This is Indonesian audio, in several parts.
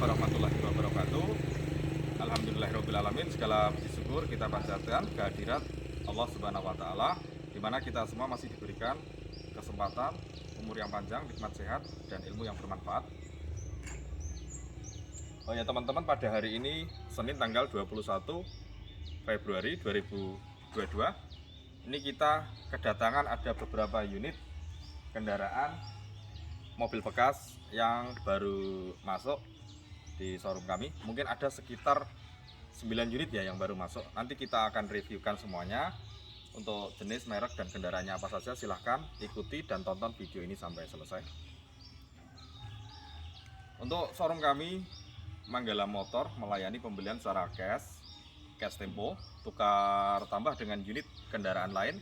warahmatullahi wabarakatuh. Alhamdulillahirobbilalamin. Segala puji syukur kita panjatkan kehadirat Allah Subhanahu wa Ta'ala, di mana kita semua masih diberikan kesempatan, umur yang panjang, nikmat sehat, dan ilmu yang bermanfaat. Oh ya teman-teman, pada hari ini Senin tanggal 21 Februari 2022, ini kita kedatangan ada beberapa unit kendaraan mobil bekas yang baru masuk di showroom kami. Mungkin ada sekitar 9 unit ya yang baru masuk. Nanti kita akan reviewkan semuanya. Untuk jenis, merek, dan kendaraannya apa saja, silahkan ikuti dan tonton video ini sampai selesai. Untuk showroom kami Manggala Motor melayani pembelian secara cash tempo, tukar tambah dengan unit kendaraan lain,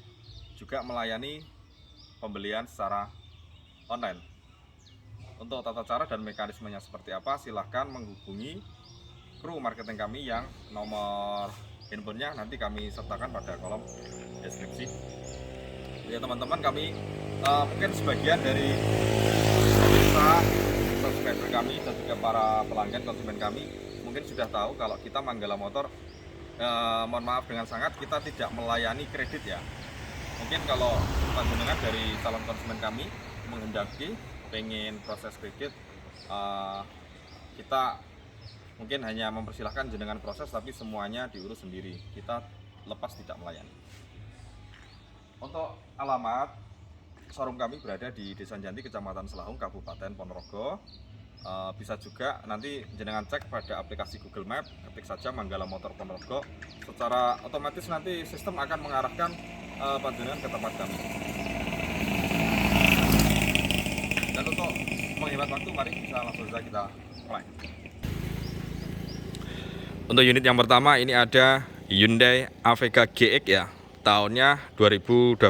juga melayani pembelian secara online. Untuk tata cara dan mekanismenya seperti apa, silahkan menghubungi kru marketing kami yang nomor handphonenya nanti kami sertakan pada kolom deskripsi. Ya teman-teman, kami mungkin sebagian dari pemirsa subscriber kami dan juga para pelanggan konsumen kami mungkin sudah tahu kalau kita Manggala Motor, mohon maaf dengan sangat, kita tidak melayani kredit ya. Mungkin kalau panjenengan dari calon konsumen kami menghendaki pengen proses kredit, kita mungkin hanya mempersilahkan jenengan proses, tapi semuanya diurus sendiri, kita lepas tidak melayani. Untuk alamat, showroom kami berada di Desa Janti, Kecamatan Selahung, Kabupaten Ponorogo. Bisa juga nanti jenengan cek pada aplikasi Google Map, ketik saja Manggala Motor Ponorogo, secara otomatis nanti sistem akan mengarahkan panjenengan ke tempat kami. Dan untuk menghemat waktu, mari bisa langsung saja kita mulai. Untuk unit yang pertama ini ada Hyundai Avega GX ya, tahunnya 2012,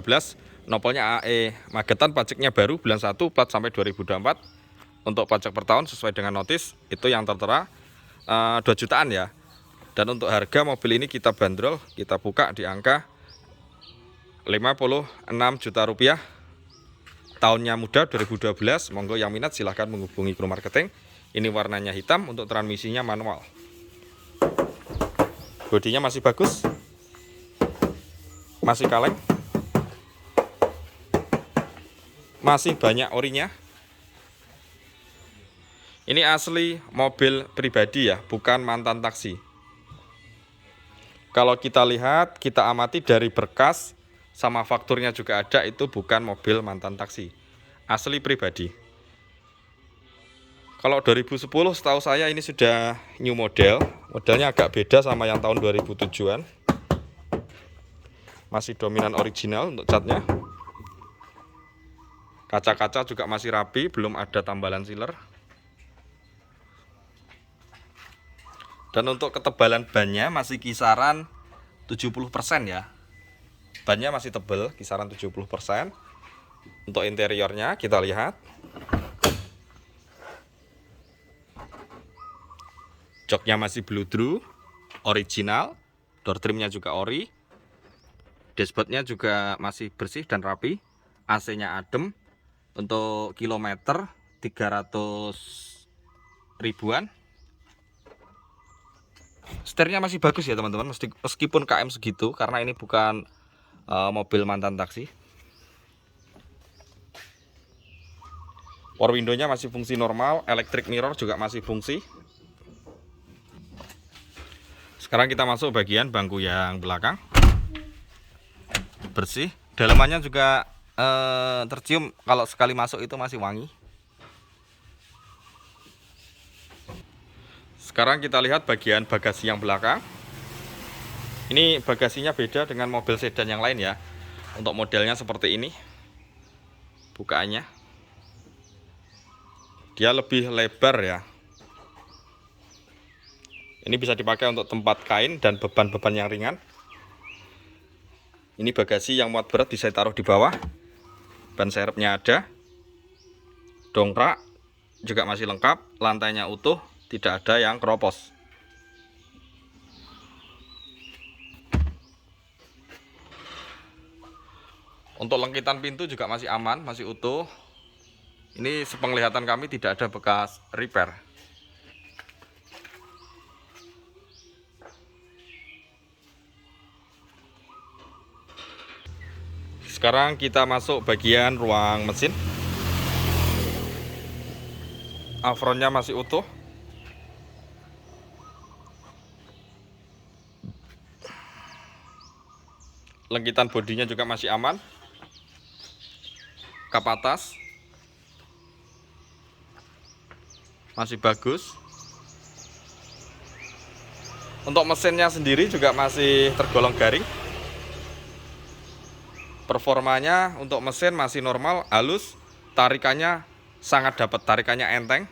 nopolnya AE Magetan, pajaknya baru bulan 1, plat sampai 2024. Untuk pajak per tahun sesuai dengan notis itu yang tertera 2 jutaan ya. Dan untuk harga mobil ini kita bandrol, kita buka di angka 56 juta rupiah. Tahunnya muda 2012. Monggo yang minat silahkan menghubungi kru marketing. Ini warnanya hitam, untuk transmisinya manual. Bodinya masih bagus, masih kaleng, masih banyak orinya. Ini asli mobil pribadi ya, bukan mantan taksi. Kalau kita lihat, kita amati dari berkas sama fakturnya juga ada, itu bukan mobil mantan taksi, asli pribadi. Kalau 2010 setahu saya ini sudah new model, modelnya agak beda sama yang tahun 2007-an. Masih dominan original untuk catnya. Kaca-kaca juga masih rapi, belum ada tambalan sealer. Dan untuk ketebalan bannya masih kisaran 70% ya. Bannya masih tebal, kisaran 70%. Untuk interiornya kita lihat. Joknya masih bludru, original. Door trimnya juga ori. Dashboardnya juga masih bersih dan rapi. AC-nya adem. Untuk kilometer 300 ribuan. Setirnya masih bagus ya teman-teman, meskipun KM segitu, karena ini bukan mobil mantan taksi. Power window-nya masih fungsi normal, electric mirror juga masih fungsi. Sekarang kita masuk bagian bangku yang belakang. Bersih, dalamannya juga tercium, kalau sekali masuk itu masih wangi. Sekarang kita lihat bagian bagasi yang belakang. Ini bagasinya beda dengan mobil sedan yang lain ya. Untuk modelnya seperti ini, bukaannya dia lebih lebar ya. Ini bisa dipakai untuk tempat kain dan beban-beban yang ringan. Ini bagasi yang muat berat bisa ditaruh di bawah. Ban serepnya ada. Dongkrak juga masih lengkap, lantainya utuh, tidak ada yang keropos. Untuk lengkitan pintu juga masih aman, masih utuh. Ini sepenglihatan kami tidak ada bekas repair. Sekarang kita masuk bagian ruang mesin. Afronnya masih utuh. Lengkitan bodinya juga masih aman. Kap atas masih bagus. Untuk mesinnya sendiri juga masih tergolong garing. Performanya untuk mesin masih normal, halus. Tarikannya sangat dapat, tarikannya enteng,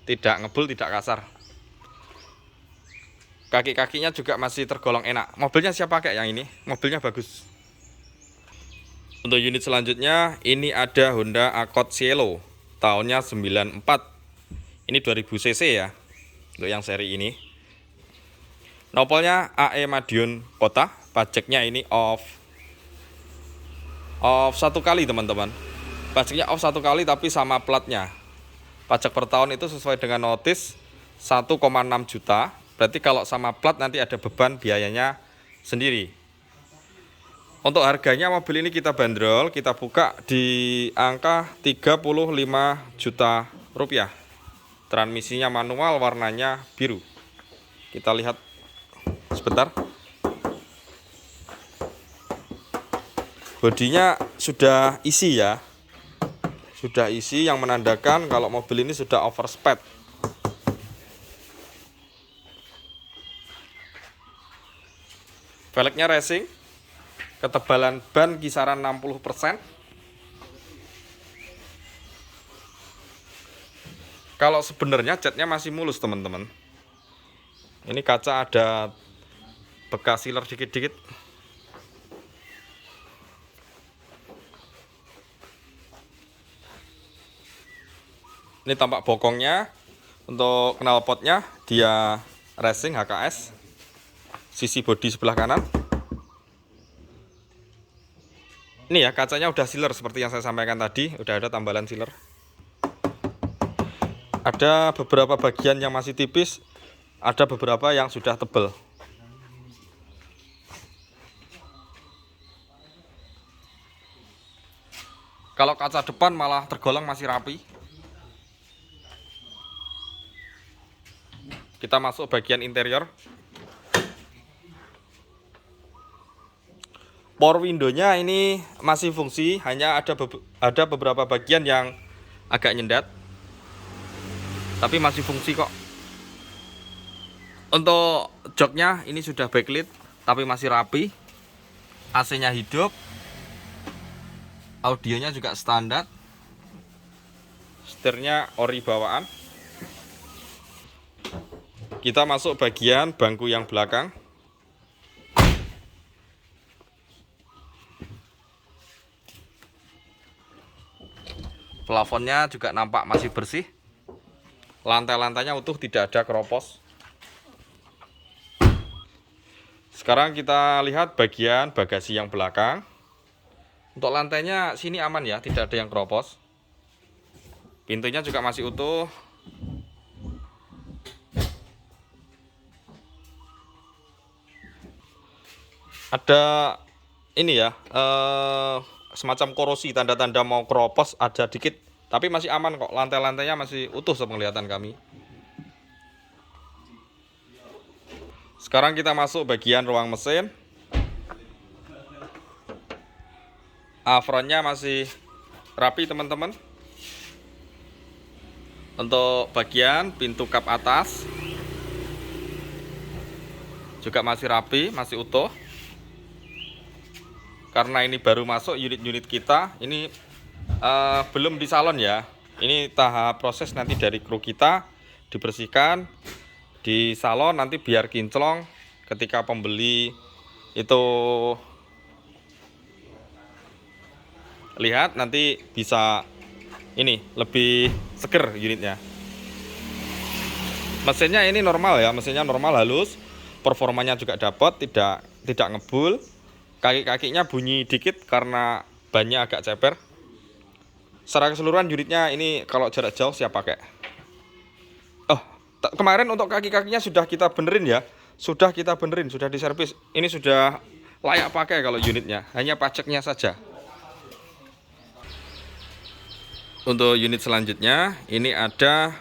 tidak ngebul, tidak kasar. Kaki-kakinya juga masih tergolong enak. Mobilnya siap pakai yang ini, mobilnya bagus. Untuk unit selanjutnya, ini ada Honda Accord Cielo, tahunnya 94. Ini 2000 cc ya, untuk yang seri ini. Nopolnya AE Madiun Kota, pajaknya ini off 1 kali teman-teman. Pajaknya off 1 kali tapi sama platnya. Pajak per tahun itu sesuai dengan notis 1,6 juta. Berarti kalau sama plat nanti ada beban biayanya sendiri. Untuk harganya mobil ini kita bandrol, kita buka di angka 35 juta rupiah. Transmisinya manual, warnanya biru. Kita lihat sebentar. Bodinya sudah isi ya. Sudah isi yang menandakan kalau mobil ini sudah overspec. Velgnya racing. Ketebalan ban kisaran 60%. Kalau sebenarnya catnya masih mulus teman-teman. Ini kaca ada bekas sealer dikit-dikit. Ini tampak bokongnya. Untuk knalpotnya dia racing HKS. Sisi bodi sebelah kanan. Ini ya, kacanya udah sealer seperti yang saya sampaikan tadi, udah ada tambalan sealer. Ada beberapa bagian yang masih tipis, ada beberapa yang sudah tebal. Kalau kaca depan malah tergolong masih rapi. Kita masuk bagian interior. Power window-nya ini masih fungsi, hanya ada beberapa bagian yang agak nyendat. Tapi masih fungsi kok. Untuk joknya ini sudah backlit, tapi masih rapi. AC-nya hidup. Audionya juga standar. Setirnya ori bawaan. Kita masuk bagian bangku yang belakang. Plafonnya juga nampak masih bersih. Lantai-lantainya utuh, tidak ada keropos. Sekarang kita lihat bagian bagasi yang belakang. Untuk lantainya sini aman ya, tidak ada yang keropos. Pintunya juga masih utuh. Ada ini ya, semacam korosi, tanda-tanda mau keropos ada dikit, tapi masih aman kok. Lantai-lantainya masih utuh sepenglihatan kami. Sekarang kita masuk bagian ruang mesin. Frontnya masih rapi teman-teman. Untuk bagian pintu kap atas juga masih rapi, masih utuh. Karena ini baru masuk unit-unit kita, ini belum di salon ya. Ini tahap proses nanti dari kru kita, dibersihkan di salon nanti biar kinclong. Ketika pembeli itu lihat nanti bisa ini lebih seger unitnya. Mesinnya ini normal ya, mesinnya normal, halus. Performanya juga dapat, tidak ngebul. Kaki-kakinya bunyi dikit karena bannya agak ceper. Secara keseluruhan unitnya ini kalau jarak jauh siap pakai. Oh, kemarin untuk kaki-kakinya sudah kita benerin ya. Sudah kita benerin, sudah diservis. Ini sudah layak pakai kalau unitnya. Hanya pajaknya saja. Untuk unit selanjutnya ini ada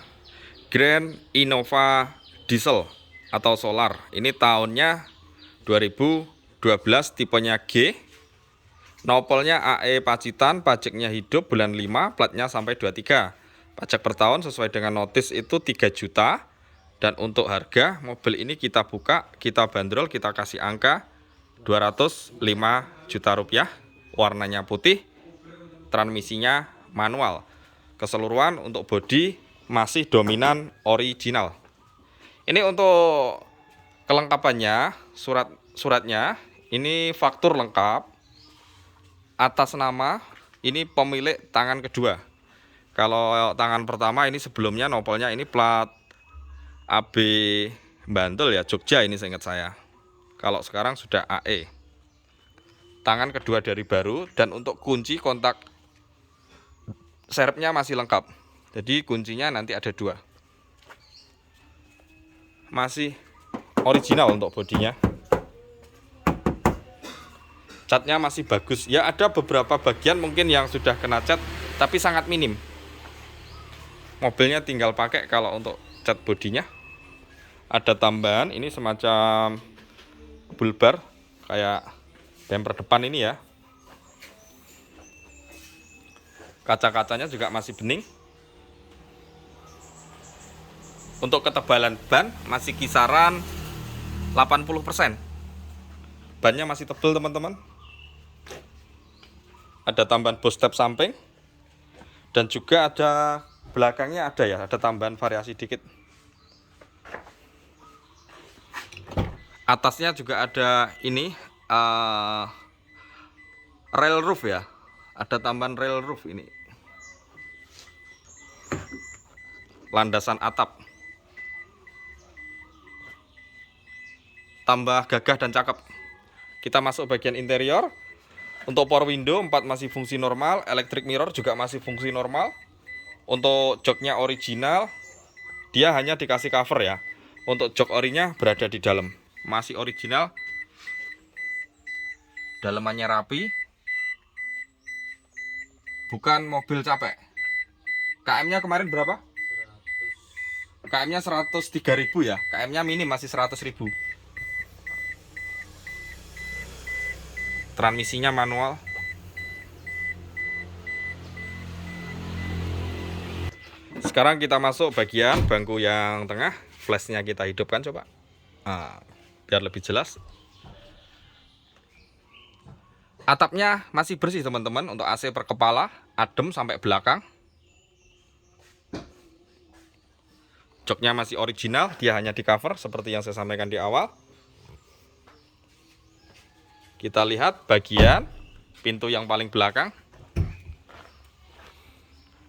Grand Innova Diesel atau Solar. Ini tahunnya 2012, tipenya G. Nopolnya AE Pacitan, pajaknya hidup bulan 5, platnya sampai 23. Pajak per tahun sesuai dengan notis itu 3 juta. Dan untuk harga mobil ini kita buka, kita bandrol, kita kasih angka 205 juta rupiah. Warnanya putih, transmisinya manual. Keseluruhan untuk bodi masih dominan original. Ini untuk kelengkapannya, suratnya ini faktur lengkap, atas nama ini pemilik tangan kedua. Kalau tangan pertama ini sebelumnya nopolnya ini plat AB Bantul ya, Jogja ini seingat saya. Kalau sekarang sudah AE. Tangan kedua dari baru, dan untuk kunci kontak serepnya masih lengkap. Jadi kuncinya nanti ada 2. Masih original untuk bodinya. Catnya masih bagus. Ya ada beberapa bagian mungkin yang sudah kena cat, tapi sangat minim. Mobilnya tinggal pakai kalau untuk cat bodinya. Ada tambahan, ini semacam bulbar kayak bumper depan ini ya. Kaca-kacanya juga masih bening. Untuk ketebalan ban masih kisaran 80%. Bannya masih tebal teman-teman. Ada tambahan bus step samping. Dan juga ada belakangnya ada ya, ada tambahan variasi dikit. Atasnya juga ada ini rail roof ya. Ada tambahan rail roof ini. Landasan atap. Tambah gagah dan cakep. Kita masuk bagian interior. Untuk power window 4 masih fungsi normal, electric mirror juga masih fungsi normal. Untuk joknya original, dia hanya dikasih cover ya. Untuk jok orinya berada di dalam, masih original. Dalemannya rapi. Bukan mobil capek. KM-nya kemarin berapa? KM-nya 103.000 ya. KM-nya minim masih 100.000. Transmisinya manual. Sekarang kita masuk bagian bangku yang tengah. Flashnya kita hidupkan coba. Biar lebih jelas. Atapnya masih bersih teman-teman. Untuk AC per kepala, adem sampai belakang. Joknya masih original, dia hanya di cover seperti yang saya sampaikan di awal. Kita lihat bagian pintu yang paling belakang.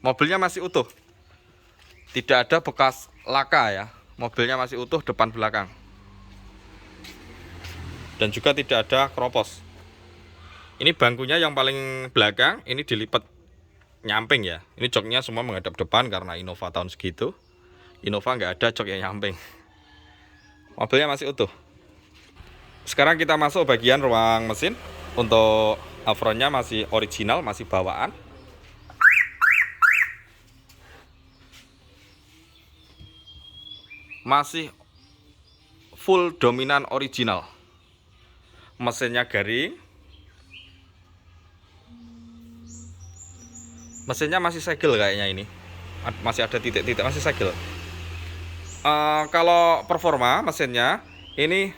Mobilnya masih utuh. Tidak ada bekas laka ya. Mobilnya masih utuh depan belakang. Dan juga tidak ada keropos. Ini bangkunya yang paling belakang, ini dilipat nyamping ya. Ini joknya semua menghadap depan karena Innova tahun segitu. Innova nggak ada jok yang nyamping. Mobilnya masih utuh. Sekarang kita masuk bagian ruang mesin. Untuk apronnya masih original, masih bawaan. Masih full dominan original. Mesinnya garing. Mesinnya masih segel kayaknya ini. Masih ada titik-titik, masih segel. Kalau performa mesinnya ini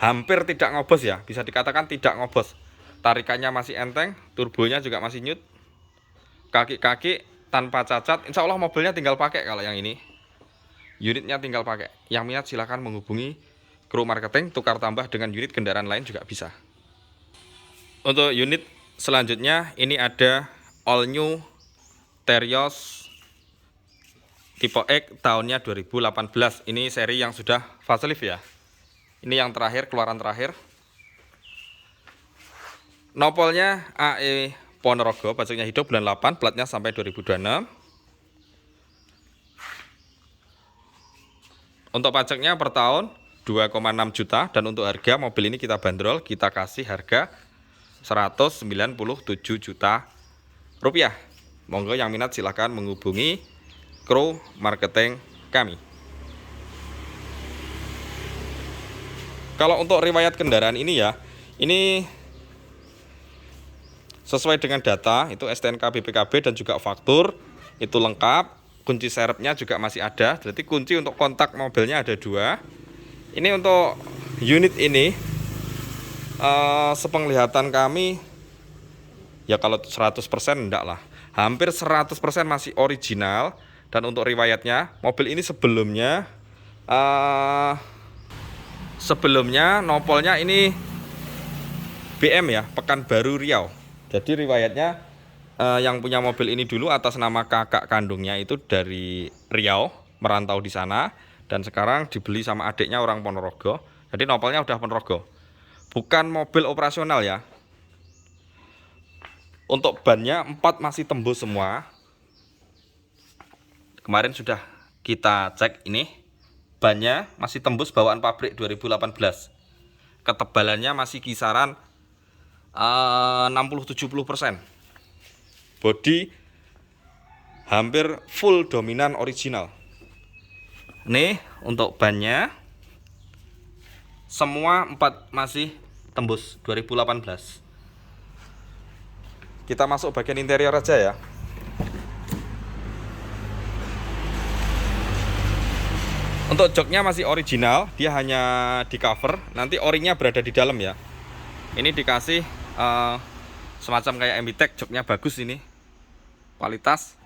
hampir tidak ngobos ya. Bisa dikatakan tidak ngobos. Tarikannya masih enteng. Turbonya juga masih nyut. Kaki-kaki tanpa cacat. Insya Allah mobilnya tinggal pakai kalau yang ini. Unitnya tinggal pakai. Yang minat silahkan menghubungi kru marketing. Tukar tambah dengan unit kendaraan lain juga bisa. Untuk unit selanjutnya ini ada all new Terios tipe X tahunnya 2018. Ini seri yang sudah facelift ya. Ini yang terakhir, keluaran terakhir. Nopolnya AE Ponorogo, pajaknya hidup bulan 8, platnya sampai 2026. Untuk pajaknya per tahun 2,6 juta. Dan untuk harga mobil ini kita bandrol, kita kasih harga 197 juta rupiah. Monggo yang minat silahkan menghubungi kru marketing kami. Kalau untuk riwayat kendaraan ini ya, ini sesuai dengan data, itu STNK BPKB dan juga faktur, itu lengkap. Kunci serepnya juga masih ada, jadi kunci untuk kontak mobilnya ada 2. Ini untuk unit ini, sepenglihatan kami, ya kalau 100% enggak lah, hampir 100% masih original. Dan untuk riwayatnya, mobil ini sebelumnya nopolnya ini BM ya, Pekanbaru Riau. Jadi riwayatnya yang punya mobil ini dulu atas nama kakak kandungnya itu dari Riau, merantau di sana, dan sekarang dibeli sama adiknya orang Ponorogo. Jadi nopolnya udah Ponorogo. Bukan mobil operasional ya. Untuk bannya 4 masih tembus semua. Kemarin sudah kita cek ini, bannya masih tembus bawaan pabrik 2018. Ketebalannya masih kisaran 60-70%. Bodi hampir full dominan original. Nih untuk bannya semua 4 masih tembus 2018. Kita masuk bagian interior aja ya. Untuk joknya masih original, dia hanya di cover, nanti o-ringnya berada di dalam ya. Ini dikasih semacam kayak Embitech, joknya bagus ini, kualitas.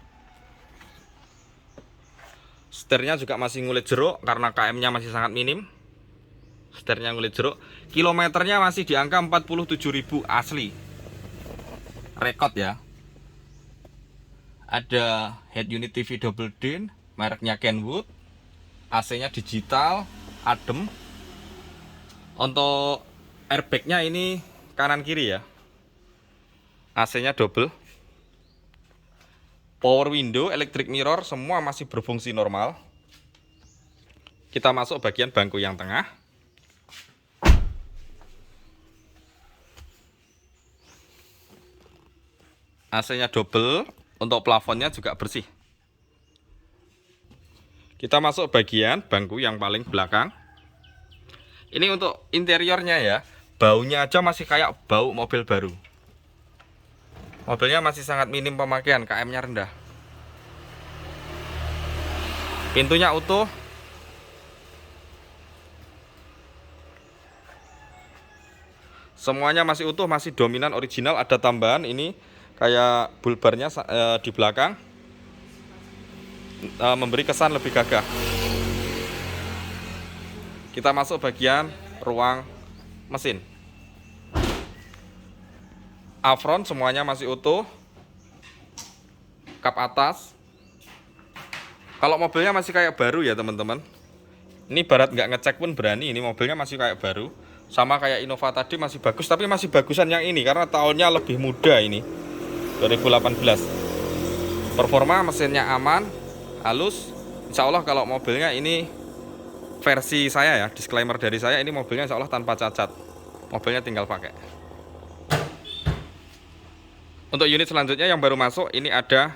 Setirnya juga masih ngulit jeruk karena KM-nya masih sangat minim. Setirnya ngulit jeruk, kilometernya masih di angka 47.000 asli, rekod ya. Ada head unit TV double din, mereknya Kenwood. AC-nya digital, adem. Untuk airbagnya ini kanan kiri ya. AC-nya double. Power window, electric mirror, semua masih berfungsi normal. Kita masuk bagian bangku yang tengah. AC-nya double, untuk plafonnya juga bersih. Kita masuk bagian bangku yang paling belakang. Ini untuk interiornya ya, baunya aja masih kayak bau mobil baru. Mobilnya masih sangat minim pemakaian, KM-nya rendah. Pintunya utuh. Semuanya masih utuh, masih dominan original. Ada tambahan ini kayak bulbarnya di belakang, memberi kesan lebih gagah. Kita masuk bagian ruang mesin. Apron semuanya masih utuh. Kap atas. Kalau mobilnya masih kayak baru ya teman-teman. Ini barat nggak ngecek pun berani, ini mobilnya masih kayak baru. Sama kayak Innova tadi masih bagus, tapi masih bagusan yang ini karena tahunnya lebih muda ini, 2018. Performa mesinnya aman, halus. Insya Allah kalau mobilnya ini versi saya ya, disclaimer dari saya, ini mobilnya insya Allah tanpa cacat. Mobilnya tinggal pakai. Untuk unit selanjutnya yang baru masuk, ini ada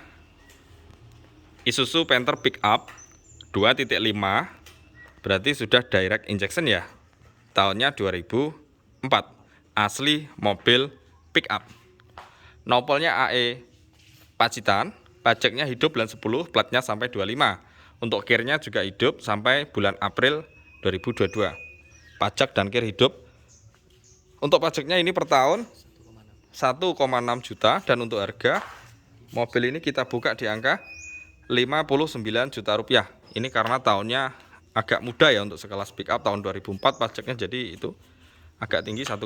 Isuzu Panther Pickup 2.5. Berarti sudah direct injection ya. Tahunnya 2004. Asli mobil pickup. Nopolnya AE Pacitan. Pajaknya hidup bulan 10, platnya sampai 25. Untuk kirnya juga hidup sampai bulan April 2022. Pajak dan kir hidup. Untuk pajaknya ini per tahun 1,6 juta, dan untuk harga mobil ini kita buka di angka 59 juta rupiah. Ini karena tahunnya agak muda ya untuk sekelas pickup, tahun 2004 pajaknya, jadi itu agak tinggi 1,6.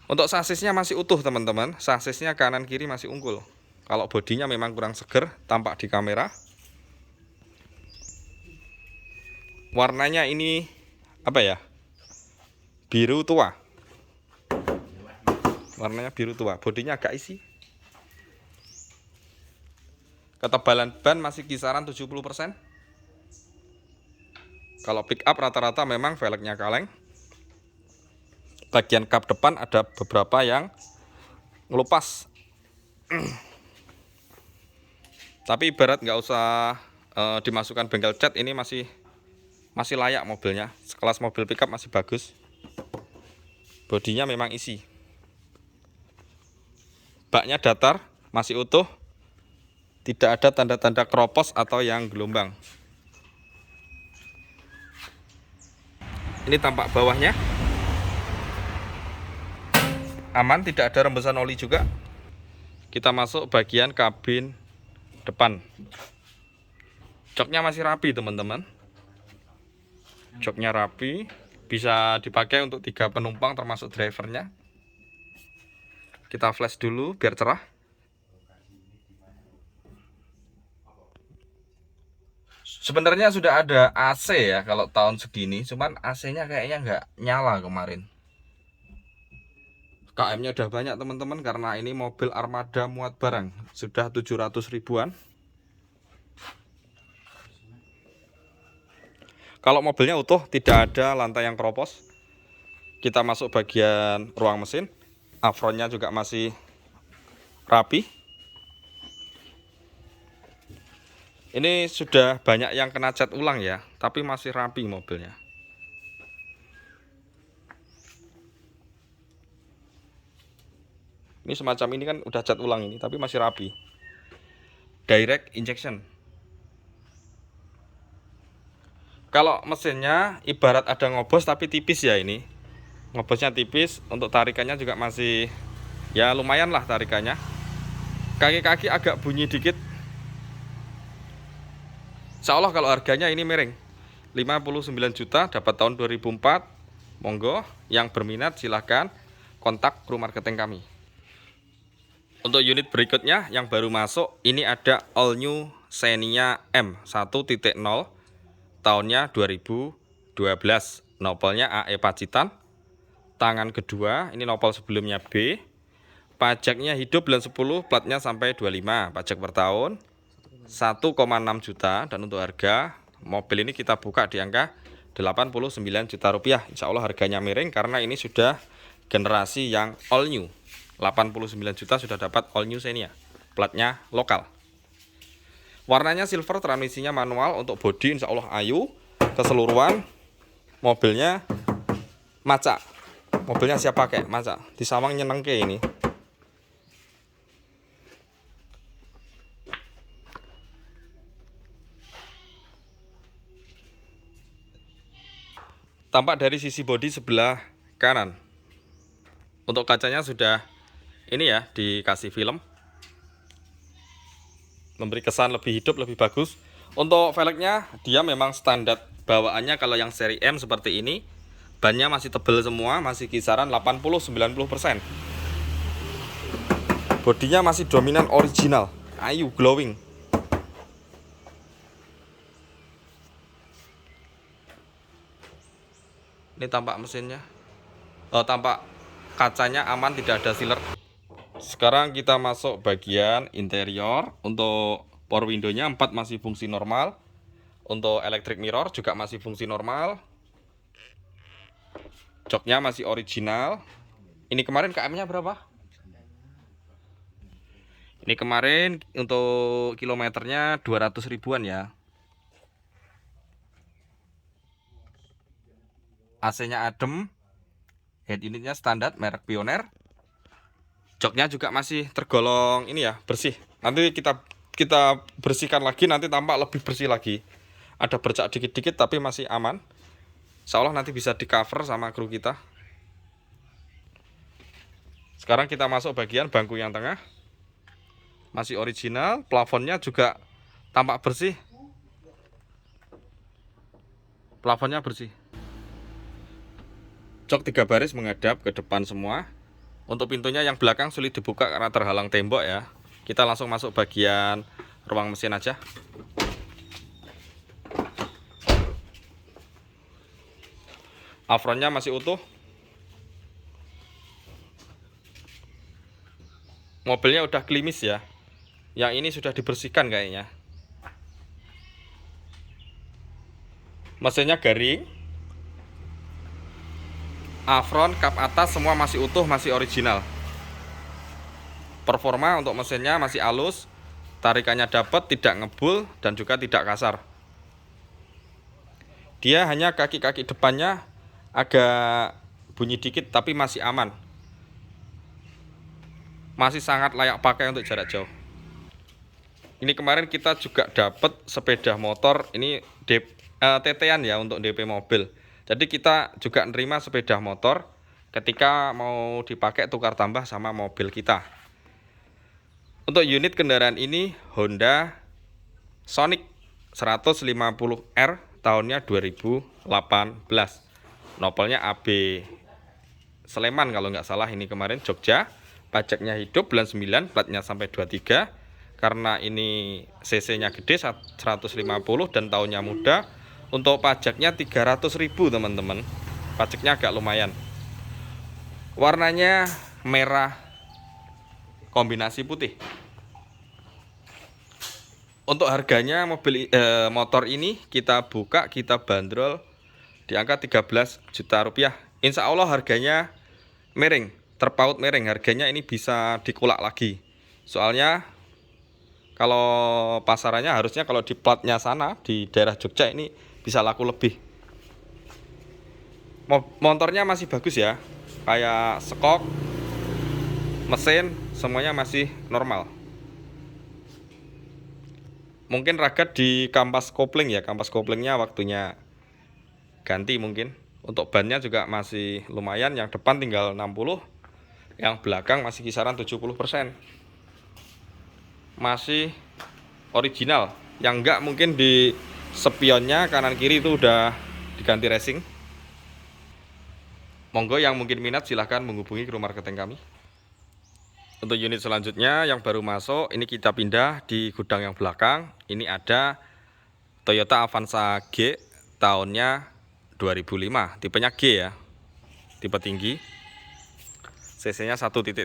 Untuk sasisnya masih utuh teman-teman, sasisnya kanan kiri masih unggul. Kalau bodinya memang kurang seger, tampak di kamera. Warnanya ini apa ya? Biru tua. Warnanya biru tua, bodinya agak isi. Ketebalan ban masih kisaran 70%. Kalau pick up rata-rata memang velgnya kaleng. Bagian kap depan ada beberapa yang ngelupas. Tapi ibarat nggak usah dimasukkan bengkel cat, ini masih layak mobilnya. Sekelas mobil pickup masih bagus. Bodinya memang isi. Baknya datar, masih utuh. Tidak ada tanda-tanda keropos atau yang gelombang. Ini tampak bawahnya. Aman, tidak ada rembesan oli juga. Kita masuk bagian kabin depan. Joknya masih rapi teman-teman. Joknya rapi, bisa dipakai untuk 3 penumpang termasuk drivernya. Kita flash dulu biar cerah. Sebenarnya sudah ada AC ya kalau tahun segini, cuman AC-nya kayaknya nggak nyala kemarin. KM-nya udah banyak teman-teman, karena ini mobil armada muat barang, sudah 700 ribuan. Kalau mobilnya utuh, tidak ada lantai yang keropos. Kita masuk bagian ruang mesin. Apronnya juga masih rapi. Ini sudah banyak yang kena cat ulang ya, tapi masih rapi mobilnya. Ini semacam ini kan udah cat ulang ini, tapi masih rapi. Direct injection. Kalau mesinnya ibarat ada ngobos tapi tipis ya ini. Ngobosnya tipis, untuk tarikannya juga masih ya lumayan lah tarikannya. Kaki-kaki agak bunyi dikit. Insya Allah kalau harganya ini miring, 59 juta, dapat tahun 2004. Monggo, yang berminat silahkan kontak kru marketing kami. Untuk unit berikutnya yang baru masuk, ini ada all new Xenia M 1.0 tahunnya 2012. Nopolnya AE Pacitan. Tangan kedua, ini nopol sebelumnya B. Pajaknya hidup bulan 10, platnya sampai 25, pajak per tahun 1,6 juta. Dan untuk harga mobil ini kita buka di angka 89 juta rupiah. Insya Allah harganya miring karena ini sudah generasi yang all new. 89 juta sudah dapat all new Xenia, platnya lokal. Warnanya silver, transmisinya manual. Untuk bodi insya Allah ayu. Keseluruhan mobilnya maca. Mobilnya siap pakai, maca. Disawang nyenengke ini. Tampak dari sisi bodi sebelah kanan. Untuk kacanya sudah ini ya, dikasih film, memberi kesan lebih hidup, lebih bagus. Untuk velgnya dia memang standar bawaannya. Kalau yang seri M seperti ini, bannya masih tebal semua, masih kisaran 80-90%. Bodinya masih dominan original, ayu, glowing. Ini tampak mesinnya, tampak kacanya aman, tidak ada sealer. Sekarang kita masuk bagian interior. Untuk power window-nya 4 masih fungsi normal. Untuk electric mirror juga masih fungsi normal. Joknya masih original. Ini kemarin KM-nya berapa? Ini kemarin untuk kilometernya 200 ribuan ya. AC-nya adem. Head unitnya standar merek Pioneer. Joknya juga masih tergolong ini ya, bersih. Nanti kita bersihkan lagi, nanti tampak lebih bersih lagi. Ada bercak dikit-dikit tapi masih aman. Insya Allah nanti bisa di cover sama kru kita. Sekarang kita masuk bagian bangku yang tengah. Masih original, plafonnya juga tampak bersih. Plafonnya bersih. Jok 3 baris menghadap ke depan semua. Untuk pintunya yang belakang sulit dibuka karena terhalang tembok ya. Kita langsung masuk bagian ruang mesin aja. Apronnya masih utuh. Mobilnya udah klimis ya. Yang ini sudah dibersihkan kayaknya. Mesinnya garing. Apron, kap atas semua masih utuh, masih original. Performa untuk mesinnya masih halus. tarikannya dapat, tidak ngebul dan juga tidak kasar. Dia hanya kaki-kaki depannya agak bunyi dikit tapi masih aman. Masih sangat layak pakai untuk jarak jauh. Ini kemarin kita juga dapat sepeda motor, ini TT-an ya untuk DP mobil. Jadi kita juga nerima sepeda motor ketika mau dipakai tukar tambah sama mobil kita. Untuk unit kendaraan ini Honda Sonic 150R tahunnya 2018. Nopelnya AB Sleman kalau nggak salah, ini kemarin Jogja. Pajaknya hidup bulan 9, platnya sampai 23. Karena ini cc-nya gede 150 dan tahunnya muda. Untuk pajaknya 300.000 teman-teman. Pajaknya agak lumayan. Warnanya merah kombinasi putih. Untuk harganya motor ini kita buka, kita bandrol di angka 13 juta rupiah. Insya Allah harganya miring, terpaut miring. Harganya ini bisa dikulak lagi. Soalnya kalau pasarannya harusnya kalau di platnya sana di daerah Jogja ini bisa laku lebih. Motornya masih bagus ya, kayak skok, mesin semuanya masih normal. Mungkin ragat di kampas kopling ya, kampas koplingnya waktunya ganti mungkin. Untuk bannya juga masih lumayan, yang depan tinggal 60, yang belakang masih kisaran 70%. Masih original, yang enggak mungkin di spionnya kanan kiri itu udah diganti racing. Monggo yang mungkin minat silahkan menghubungi ke rumah marketing kami. Untuk unit selanjutnya yang baru masuk, ini kita pindah di gudang yang belakang. Ini ada Toyota Avanza G tahunnya 2005, tipenya G ya, tipe tinggi. cc-nya 1.3,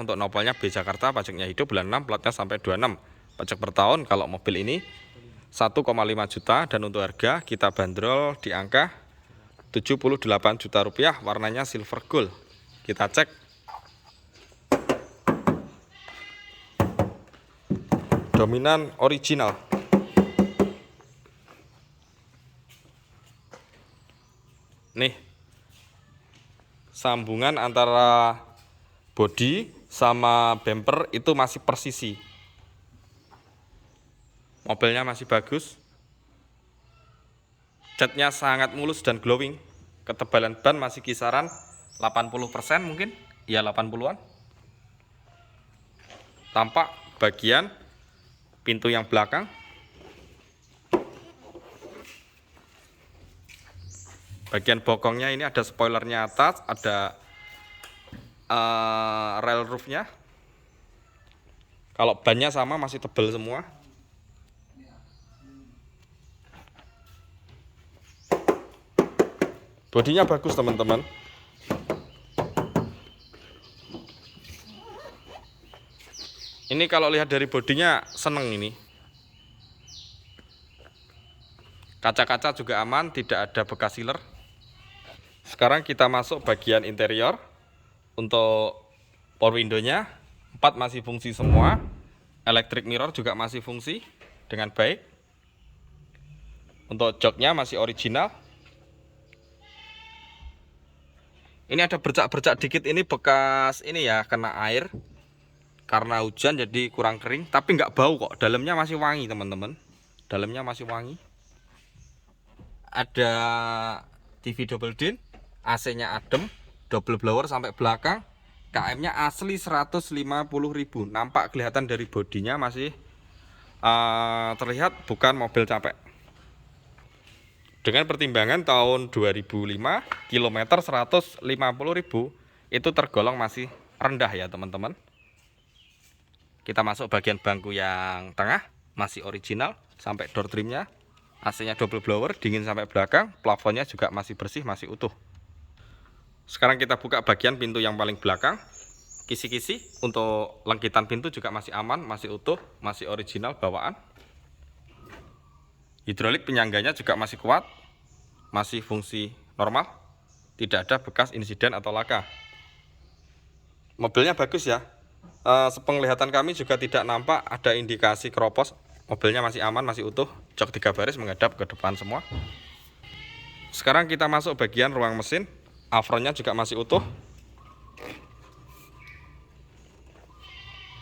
untuk nopolnya B Jakarta, pajaknya hidup bulan 6, platnya sampai 26. Pajak per tahun kalau mobil ini 1,5 juta dan untuk harga kita bandrol di angka 78 juta rupiah, warnanya silver gold. Kita cek. Dominan original. Nih, sambungan antara bodi sama bumper itu masih persisi. Mobilnya masih bagus. Catnya sangat mulus dan glowing. Ketebalan ban masih kisaran 80% mungkin, ya 80-an. Tampak bagian pintu yang belakang, bagian bokongnya ini ada spoilernya atas, ada rail roofnya. Kalau bannya sama masih tebal semua. Bodinya bagus teman-teman. Ini kalau lihat dari bodinya seneng ini. Kaca-kaca juga aman, tidak ada bekas sealer. Sekarang kita masuk bagian interior. Untuk power window-nya 4 masih fungsi semua. Electric mirror juga masih fungsi dengan baik. Untuk joknya masih original. Ini ada bercak-bercak dikit, ini bekas ini ya, kena air karena hujan jadi kurang kering, tapi nggak bau kok. Dalamnya masih wangi teman-teman. Dalamnya masih wangi. Ada TV double din, AC-nya adem, double blower sampai belakang. KM-nya asli 150.000. Nampak kelihatan dari bodinya masih terlihat bukan mobil capek. Dengan pertimbangan tahun 2005, kilometer 150.000 itu tergolong masih rendah ya teman-teman. Kita masuk bagian bangku yang tengah, masih original sampai door trimnya. AC-nya double blower, dingin sampai belakang. Plafonnya juga masih bersih, masih utuh. Sekarang kita buka bagian pintu yang paling belakang. Kisi-kisi untuk lengkitan pintu juga masih aman, masih utuh, masih original bawaan. Hidrolik penyangganya juga masih kuat, masih fungsi normal, tidak ada bekas insiden atau laka. Mobilnya bagus ya, Sepenglihatan kami juga tidak nampak ada indikasi keropos. Mobilnya masih aman, masih utuh. Jok 3 baris menghadap ke depan semua. Sekarang kita masuk bagian ruang mesin. Apronnya juga masih utuh,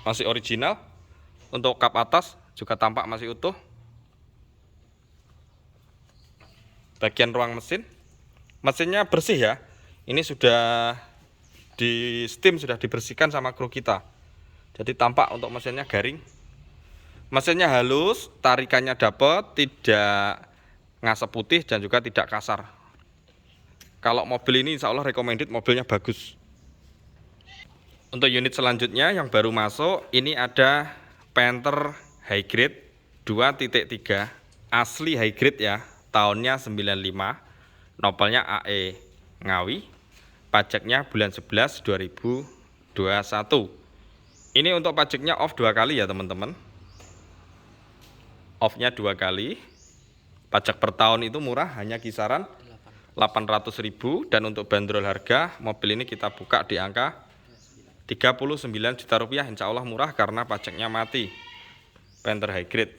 masih original. Untuk kap atas juga tampak masih utuh. Bagian ruang mesin, mesinnya bersih ya. Ini sudah di steam, sudah dibersihkan sama kru kita. Jadi tampak untuk mesinnya garing. Mesinnya halus, tarikannya dapat, tidak ngasap putih dan juga tidak kasar. Kalau mobil ini insya Allah recommended, mobilnya bagus. Untuk unit selanjutnya yang baru masuk, ini ada Panther High Grade 2.3, asli high grade ya, tahunnya 95, nopelnya AE Ngawi, pajaknya bulan 11 2021. Ini untuk pajaknya off 2 kali ya teman-teman, off-nya 2 kali. Pajak per tahun itu murah, hanya kisaran 800.000, dan untuk bandrol harga mobil ini kita buka di angka 39 juta rupiah, insya Allah murah karena pajaknya mati. Panther High Grade.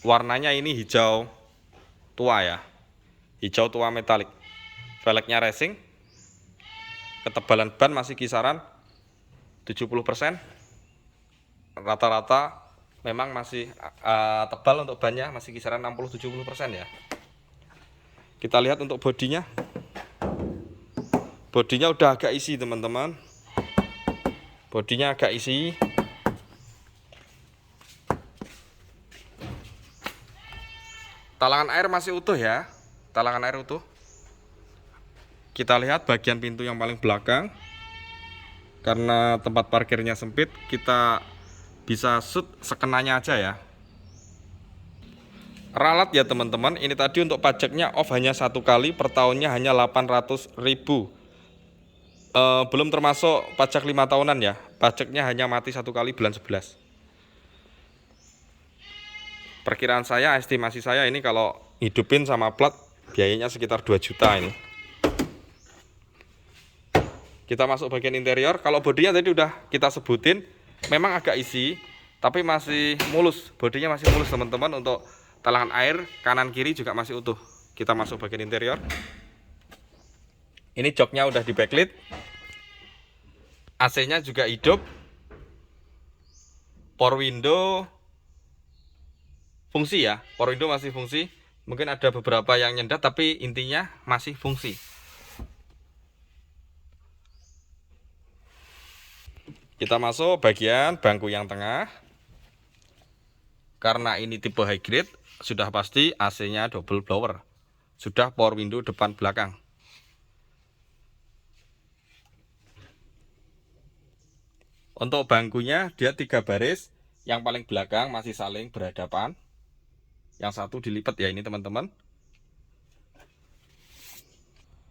Warnanya ini hijau tua ya, hijau tua metalik. Velgnya racing. Ketebalan ban masih kisaran 70%. Rata-rata memang masih tebal untuk bannya, masih kisaran 60-70% ya. Kita lihat untuk bodinya. Bodinya udah agak isi teman-teman. Bodinya agak isi. Talangan air masih utuh ya. Talangan air utuh. Kita lihat bagian pintu yang paling belakang. Karena tempat parkirnya sempit, kita bisa shoot sekenanya aja ya. Ralat ya teman-teman. Ini tadi untuk pajaknya off hanya 1 kali, per tahunnya hanya 800.000. Belum termasuk pajak 5 tahunan ya. Pajaknya hanya mati 1 kali bulan 11. Perkiraan saya, estimasi saya ini kalau hidupin sama plat biayanya sekitar 2 juta ini. Kita masuk bagian interior. Kalau bodinya tadi udah kita sebutin, memang agak isi, tapi masih mulus. Bodinya masih mulus teman-teman. Untuk talangan air kanan kiri juga masih utuh. Kita masuk bagian interior. Ini joknya udah di backlit. AC-nya juga hidup. Power window fungsi ya. Power window masih fungsi. Mungkin ada beberapa yang nyendat, tapi intinya masih fungsi. Kita masuk bagian bangku yang tengah. Karena ini tipe high grade, sudah pasti AC-nya double blower. Sudah power window depan belakang. Untuk bangkunya dia 3 baris, yang paling belakang masih saling berhadapan. Yang satu dilipat ya ini teman-teman.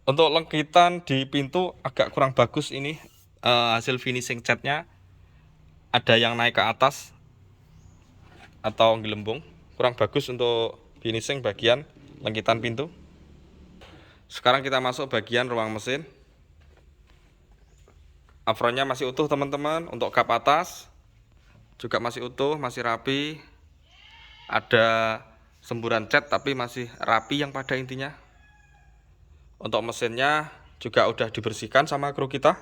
Untuk lengkitan di pintu agak kurang bagus ini, hasil finishing catnya ada yang naik ke atas atau gelembung, kurang bagus untuk finishing bagian lengkitan pintu. Sekarang kita masuk bagian ruang mesin. Apronnya masih utuh teman-teman. Untuk kap atas juga masih utuh, masih rapi. Ada semburan cat tapi masih rapi yang pada intinya. Untuk mesinnya juga udah dibersihkan sama kru kita.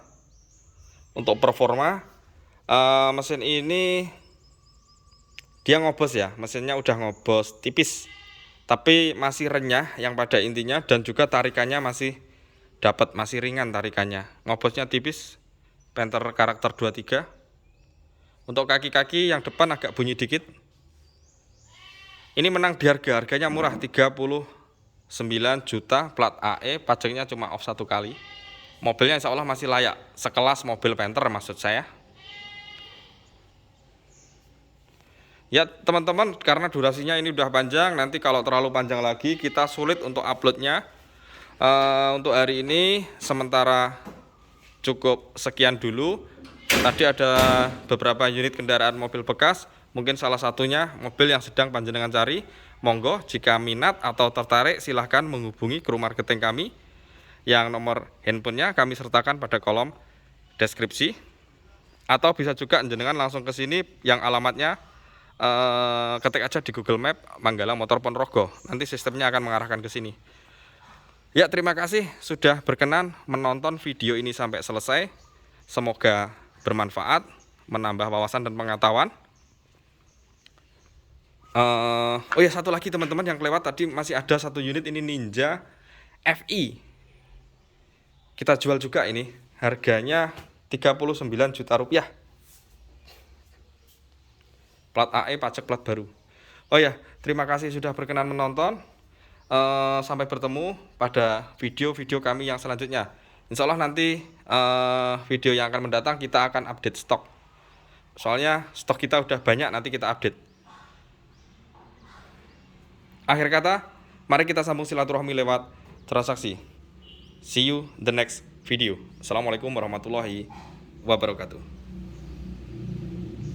Untuk performa, mesin ini dia ngobos ya. Mesinnya udah ngobos tipis, tapi masih renyah yang pada intinya, dan juga tarikannya masih dapat, masih ringan tarikannya. Ngobosnya tipis. Panther karakter 23. Untuk kaki-kaki yang depan agak bunyi dikit. Ini menang di harganya murah, 39 juta, plat AE, pajaknya cuma off 1 kali. Mobilnya insya Allah masih layak, sekelas mobil Panther maksud saya. Ya teman-teman, karena durasinya ini udah panjang, nanti kalau terlalu panjang lagi kita sulit untuk uploadnya. Untuk hari ini sementara cukup sekian dulu. Tadi ada beberapa unit kendaraan mobil bekas, mungkin salah satunya mobil yang sedang panjenengan cari. Monggo jika minat atau tertarik silahkan menghubungi kru marketing kami, yang nomor handphonenya kami sertakan pada kolom deskripsi. Atau bisa juga jenengan langsung ke sini yang alamatnya ketik aja di Google Map Manggala Motor Ponorogo. Nanti sistemnya akan mengarahkan ke sini. Ya, terima kasih sudah berkenan menonton video ini sampai selesai. Semoga bermanfaat, menambah wawasan dan pengetahuan. Oh ya, satu lagi teman-teman yang kelewat tadi, masih ada satu unit ini Ninja FI. Kita jual juga ini. Harganya 39 juta rupiah. Plat AE, pajak plat baru. Oh ya, terima kasih sudah berkenan menonton. Sampai bertemu pada video-video kami yang selanjutnya. Insya Allah nanti video yang akan mendatang kita akan update stok. Soalnya stok kita udah banyak, nanti kita update. Akhir kata, mari kita sambung silaturahmi lewat transaksi. See you the next video. Assalamualaikum warahmatullahi wabarakatuh.